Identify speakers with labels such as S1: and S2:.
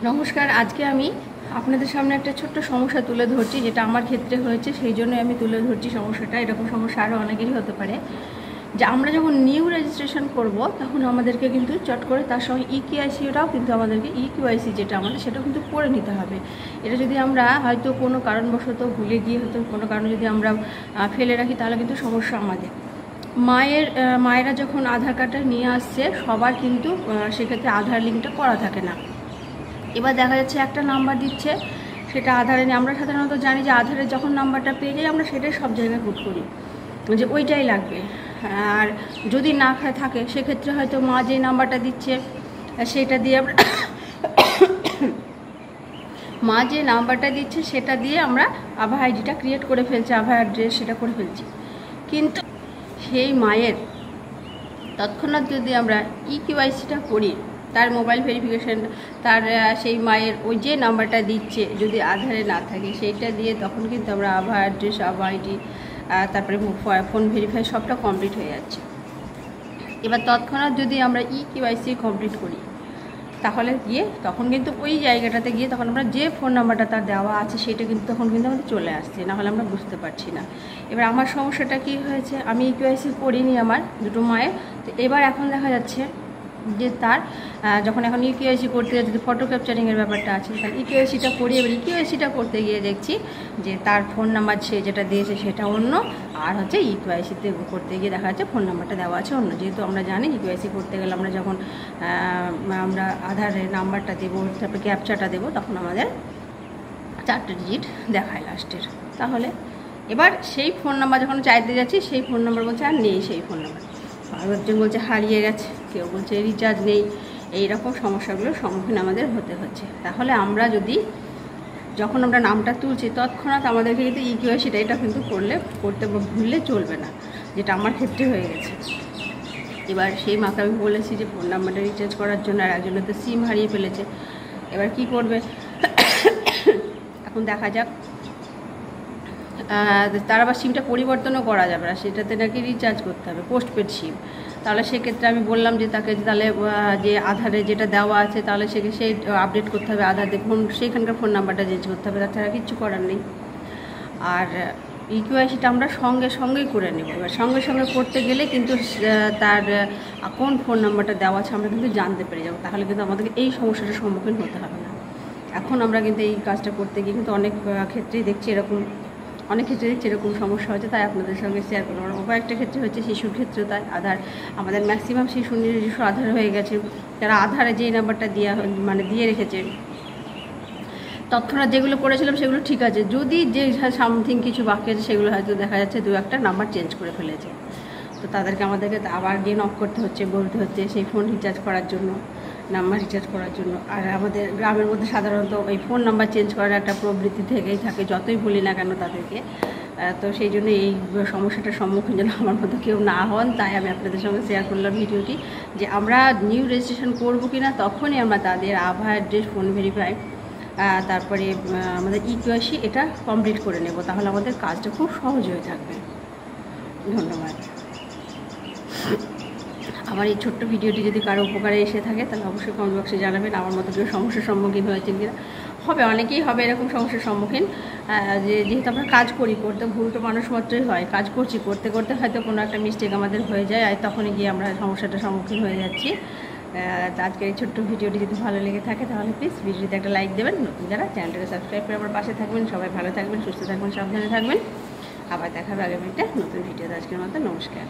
S1: নমস্কার। আজকে আমি আপনাদের সামনে একটা ছোট্ট সমস্যা তুলে ধরছি, যেটা আমার ক্ষেত্রে হয়েছে, সেই জন্যই আমি তুলে ধরছি সমস্যাটা। এরকম সমস্যা আরও অনেকেরই হতে পারে, যে আমরা যখন নিউ রেজিস্ট্রেশন করব তখন আমাদেরকে কিন্তু চট করে তার সঙ্গে ইকেআইসিটাও কিন্তু আমাদেরকে ইকিউআইসি যেটা আমাদের সেটাও কিন্তু করে নিতে হবে। এটা যদি আমরা হয়তো কোনো কারণবশত ভুলে গিয়ে হয়তো কোনো কারণে যদি আমরা ফেলে রাখি, তাহলে কিন্তু সমস্যা আমাদের। মায়েরা যখন আধার কার্ডটা নিয়ে আসছে, সবার কিন্তু সেক্ষেত্রে আধার লিঙ্কটা করা থাকে না। এবার দেখা যাচ্ছে একটা নাম্বার দিচ্ছে, সেটা আধারে নেই। আমরা সাধারণত জানি যে আধারে যখন নাম্বারটা পেয়ে যাই আমরা সেটাই সব জায়গায় পুট করি, যে ওইটাই লাগবে। আর যদি না থাকে সেক্ষেত্রে হয়তো মা যে নাম্বারটা দিচ্ছে সেটা দিয়ে আমরা মা যে নাম্বারটা দিচ্ছে সেটা দিয়ে আমরা আভা আইডিটা ক্রিয়েট করে ফেলছি, আভা অ্যাড্রেস সেটা করে ফেলছি। কিন্তু সেই মায়ের তৎক্ষণাৎ যদি আমরা ইকিউআইসিটা করি, তার মোবাইল ভেরিফিকেশান, তার সেই মায়ের ওই যে নাম্বারটা দিচ্ছে যদি আধারে না থাকে সেইটা দিয়ে, তখন কিন্তু আমরা আভা অ্যাড্রেস, আভা আইডি, তারপরে ফোন ভেরিফাই সবটা কমপ্লিট হয়ে যাচ্ছে। এবার তৎক্ষণাৎ যদি আমরা ইকিউআইসি কমপ্লিট করি, তাহলে গিয়ে তখন কিন্তু ওই জায়গাটাতে গিয়ে তখন আমরা যে ফোন নাম্বারটা তার দেওয়া আছে সেটা কিন্তু তখন কিন্তু আমাদের চলে আসছে, নাহলে আমরা বুঝতে পারছি না। এবার আমার সমস্যাটা কি হয়েছে, আমি ইকিউআইসি করিনি আমার দুটো মায়ের। তো এবার এখন দেখা যাচ্ছে যে তার যখন এখন ইকিউআইসি করতে যদি ফটো ক্যাপচারিংয়ের ব্যাপারটা আছে, তাহলে ইকিউআইসিটা করি। এবার ইকিউআইসিটা করতে গিয়ে দেখছি যে তার ফোন নাম্বার সে যেটা দিয়েছে সেটা অন্য, আর হচ্ছে ইকিউআইসিতে করতে গিয়ে দেখা যাচ্ছে ফোন নাম্বারটা দেওয়া আছে অন্য। যেহেতু আমরা জানি ইকিউআইসি করতে গেলে আমরা যখন আমরা আধারের নাম্বারটা দেবো, তারপরে ক্যাপচারটা দেবো, তখন আমাদের 4টে ডিজিট দেখায় লাস্টের। তাহলে এবার সেই ফোন নাম্বার যখন চাইতে যাচ্ছি, সেই ফোন নাম্বার বলছে আর নেই সেই ফোন নাম্বার, একজন বলছে হারিয়ে গেছে, কেউ বলছে রিচার্জ নেই। এইরকম সমস্যাগুলোর সম্মুখীন আমাদের হতে হচ্ছে। তাহলে আমরা যদি যখন আমরা নামটা তুলছি তৎক্ষণাৎ আমাদেরকে কিন্তু ইকিউআইসিটা এটা কিন্তু করতে ভুললে চলবে না, যেটা আমার ক্ষেত্রে হয়ে গেছে। এবার সেই মাকে আমি বলেছি যে ফোন নাম্বারটা রিচার্জ করার জন্য, আর একজনের তো সিম হারিয়ে ফেলেছে। এবার কি করবে এখন দেখা যাক। তার আবার সিমটা পরিবর্তনও করা যাবে না, সেটাতে নাকি রিচার্জ করতে হবে, পোস্টপেড সিম। তাহলে সেক্ষেত্রে আমি বললাম যে তাকে তাহলে যে আধারে যেটা দেওয়া আছে তাহলে সেই আপডেট করতে হবে, আধার দিয়ে সেইখানকার ফোন নাম্বারটা চেঞ্জ করতে হবে, তাছাড়া কিচ্ছু করার নেই। আর ইকিউআইসিটা আমরা সঙ্গেই করে নেব। এবার সঙ্গে করতে গেলে কিন্তু তার কোন ফোন নাম্বারটা দেওয়া আছে আমরা কিন্তু জানতে পেরে যাবো, তাহলে কিন্তু আমাদেরকে এই সমস্যাটার সম্মুখীন হতে হবে না। এখন আমরা কিন্তু এই কাজটা করতে গিয়ে কিন্তু অনেক ক্ষেত্রেই দেখছি এরকম সমস্যা হচ্ছে, তাই আপনাদের সঙ্গে শেয়ার করবো। কয়েকটা ক্ষেত্রে হচ্ছে, শিশুর ক্ষেত্রে তাই আধার, আমাদের ম্যাক্সিমাম শিশু নিজস্ব আধার হয়ে গেছে। তারা আধারে যেই নাম্বারটা দিয়ে রেখেছে, তৎক্ষণাৎ যেগুলো করেছিলাম সেগুলো ঠিক আছে, যদি যে সামথিং কিছু বাকি আছে সেগুলো হয়তো দেখা যাচ্ছে 2-1টা নাম্বার চেঞ্জ করে ফেলেছে। তো আমাদেরকে আবার গিয়ে নক করতে হচ্ছে, বলতে হচ্ছে সেই ফোন রিচার্জ করার জন্য, নাম্বার রিচার্জ করার জন্য। আর আমাদের গ্রামের মধ্যে সাধারণত ওই ফোন নাম্বার চেঞ্জ করার একটা প্রবৃত্তি থেকেই থাকে, যতই বলি না কেন তাদেরকে। তো সেই জন্য এই সমস্যাটার সম্মুখীন যেন আমার মতো কেউ না হন, তাই আমি আপনাদের সঙ্গে শেয়ার করলাম ভিডিওটি, যে আমরা নিউ রেজিস্ট্রেশন করবো কি না তখনই আমরা তাদের আভা অ্যাড্রেস, ফোন ভেরিফাই, তারপরে আমাদের ইকিউআইসি এটা কমপ্লিট করে নেব, তাহলে আমাদের কাজটা খুব সহজ হয়ে থাকবে। ধন্যবাদ। আমার এই ছোট্ট ভিডিওটি যদি কারো উপকারে এসে থাকে তাহলে অবশ্যই কমেন্ট বক্সে জানাবেন আমার মতো কেউ সমস্যার সম্মুখীন হয়েছেন কিনা। অনেকেই হবে এরকম সমস্যার সম্মুখীন, যেহেতু আমরা কাজ করতে ভুল তো মানুষ মাত্রই হয়, কাজ করতে হয়তো কোনো একটা মিস্টেক আমাদের হয়ে যায়, আর তখনই গিয়ে আমরা সমস্যাটার সম্মুখীন হয়ে যাচ্ছি। আজকের এই ছোট্ট ভিডিওটি যদি ভালো লেগে থাকে তাহলে প্লিজ ভিডিওতে একটা লাইক দেবেন। নতুন যারা চ্যানেলটাকে সাবস্ক্রাইব করে আমার পাশে থাকবেন। সবাই ভালো থাকবেন, সুস্থ থাকবেন, সাবধানে থাকবেন। আবার দেখা হবে আগামী একটা নতুন ভিডিওতে। আজকের মতো নমস্কার।